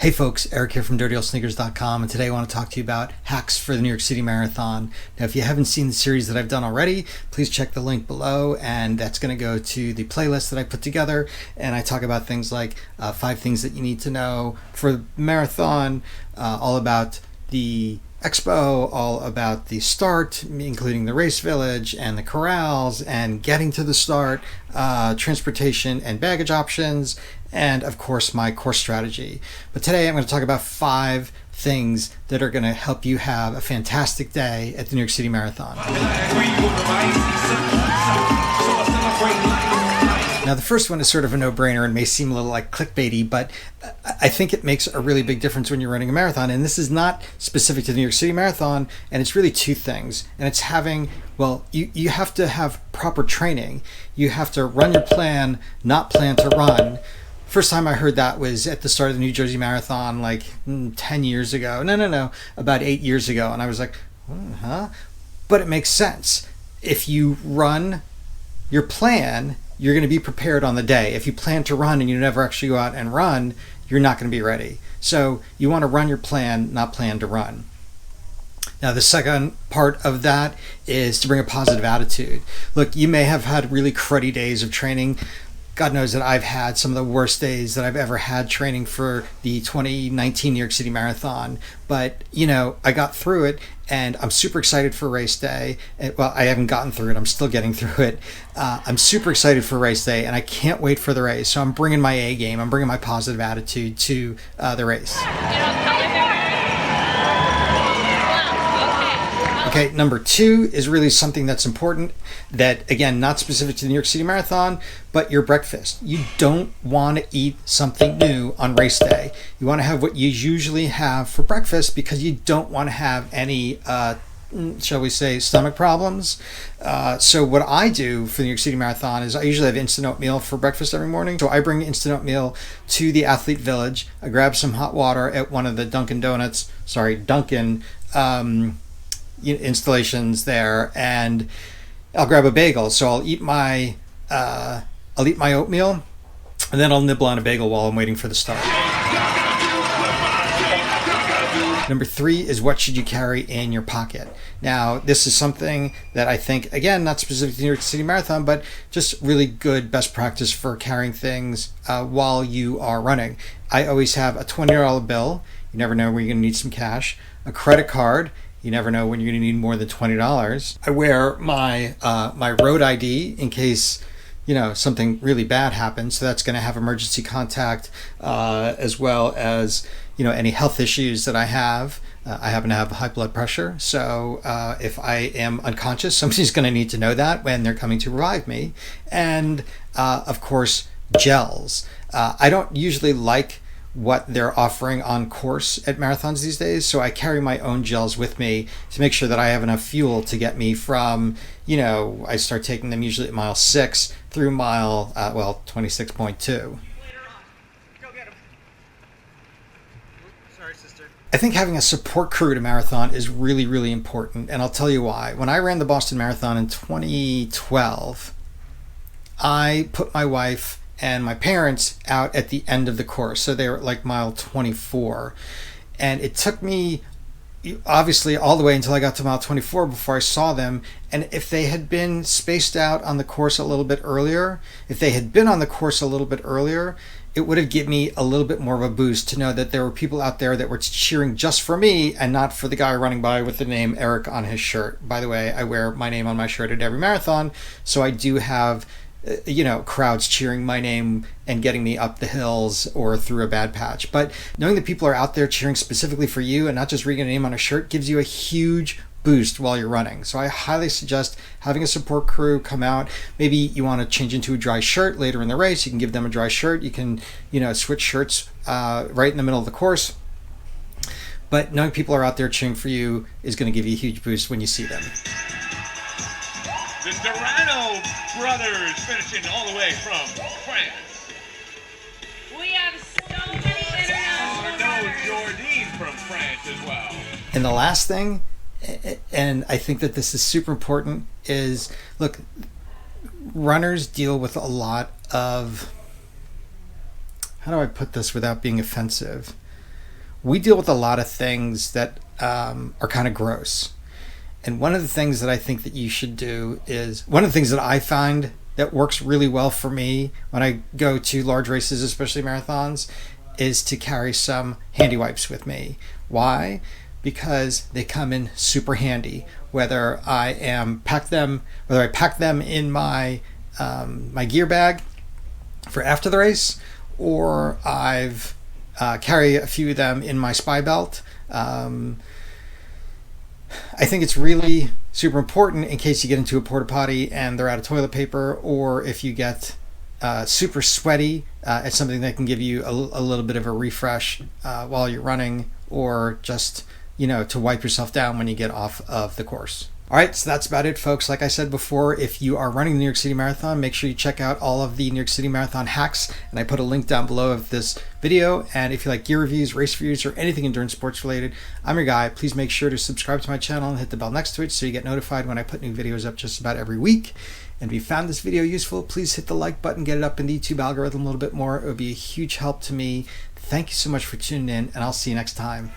Hey folks, Eric here from DirtyOldSneakers.com, and today I want to talk to you about hacks for the New York City Marathon. Now, if you haven't seen the series that I've done already, please check the link below, and that's going to go to the playlist that I put together, and I talk about things like 5 things that you need to know for the marathon, all about the expo, all about the start, including the race village and the corrals and getting to the start, transportation and baggage options, and of course my course strategy. But today I'm going to talk about 5 things that are going to help you have a fantastic day at the New York City Marathon. Now, the first one is sort of a no-brainer and may seem a little like clickbaity, but I think it makes a really big difference when you're running a marathon. And this is not specific to the New York City Marathon, and it's really 2 things. And it's having, well, you have to have proper training. You have to run your plan, not plan to run. First time I heard that was at the start of the New Jersey Marathon, like 10 years ago. No, about 8 years ago. And I was like, huh? But it makes sense. If you run your plan, you're going to be prepared on the day. If you plan to run and you never actually go out and run, you're not going to be ready. So you want to run your plan, not plan to run. Now, the second part of that is to bring a positive attitude. Look, you may have had really cruddy days of training. God knows that I've had some of the worst days that I've ever had training for the 2019 New York City Marathon. But, I got through it, and I'm super excited for race day. Well, I haven't gotten through it. I'm still getting through it. I'm super excited for race day, and I can't wait for the race. So I'm bringing my A game. I'm bringing my positive attitude to the race. Okay, number 2 is really something that's important that, again, not specific to the New York City Marathon, but your breakfast. You don't want to eat something new on race day. You want to have what you usually have for breakfast because you don't want to have any, shall we say, stomach problems. So what I do for the New York City Marathon is I usually have instant oatmeal for breakfast every morning. So I bring instant oatmeal to the athlete village. I grab some hot water at one of the Dunkin' installations there, and I'll grab a bagel. So I'll eat my oatmeal, and then I'll nibble on a bagel while I'm waiting for the start. Number 3 is what should you carry in your pocket. Now, this is something that I think, again, not specific to the New York City Marathon, but just really good best practice for carrying things while you are running. I always have a $20 bill. You never know when you're going to need some cash. A credit card. You never know when you're going to need more than $20. I wear my my road ID in case something really bad happens. So that's going to have emergency contact as well as any health issues that I have. I happen to have high blood pressure, so if I am unconscious, somebody's going to need to know that when they're coming to revive me. And of course, gels. I don't usually like what they're offering on course at marathons these days. So I carry my own gels with me to make sure that I have enough fuel to get me from, I start taking them usually at mile 6 through mile, 26.2. I think having a support crew at a marathon is really, really important. And I'll tell you why. When I ran the Boston Marathon in 2012, I put my wife and my parents out at the end of the course. So they were like mile 24. And it took me obviously all the way until I got to mile 24 before I saw them. And if they had been spaced out on the course a little bit earlier, it would have given me a little bit more of a boost to know that there were people out there that were cheering just for me and not for the guy running by with the name Eric on his shirt. By the way, I wear my name on my shirt at every marathon. So I do have crowds cheering my name and getting me up the hills or through a bad patch. But knowing that people are out there cheering specifically for you and not just reading a name on a shirt gives you a huge boost while you're running. So I highly suggest having a support crew come out. Maybe you want to change into a dry shirt later in the race. You can give them a dry shirt. You can, switch shirts right in the middle of the course. But knowing people are out there cheering for you is going to give you a huge boost when you see them. The Durano brothers finishing all the way from France. We have so many international Jordan from France as well. And the last thing, and I think that this is super important, is look, runners deal with a lot of, how do I put this without being offensive? we deal with a lot of things that are kind of gross. And one of the things that I think that you should do is, one of the things that I find that works really well for me when I go to large races, especially marathons, is to carry some handy wipes with me. Why? Because they come in super handy. Whether I pack them in my my gear bag for after the race, or I've carry a few of them in my spy belt. I think it's really super important in case you get into a porta potty and they're out of toilet paper, or if you get super sweaty, it's something that can give you a little bit of a refresh while you're running, or just, to wipe yourself down when you get off of the course. All right, so that's about it, folks. Like I said before, if you are running the New York City Marathon, make sure you check out all of the New York City Marathon hacks, and I put a link down below of this video. And if you like gear reviews, race reviews, or anything endurance sports related, I'm your guy. Please make sure to subscribe to my channel and hit the bell next to it so you get notified when I put new videos up just about every week. And if you found this video useful, please hit the like button, get it up in the YouTube algorithm a little bit more. It would be a huge help to me. Thank you so much for tuning in, and I'll see you next time.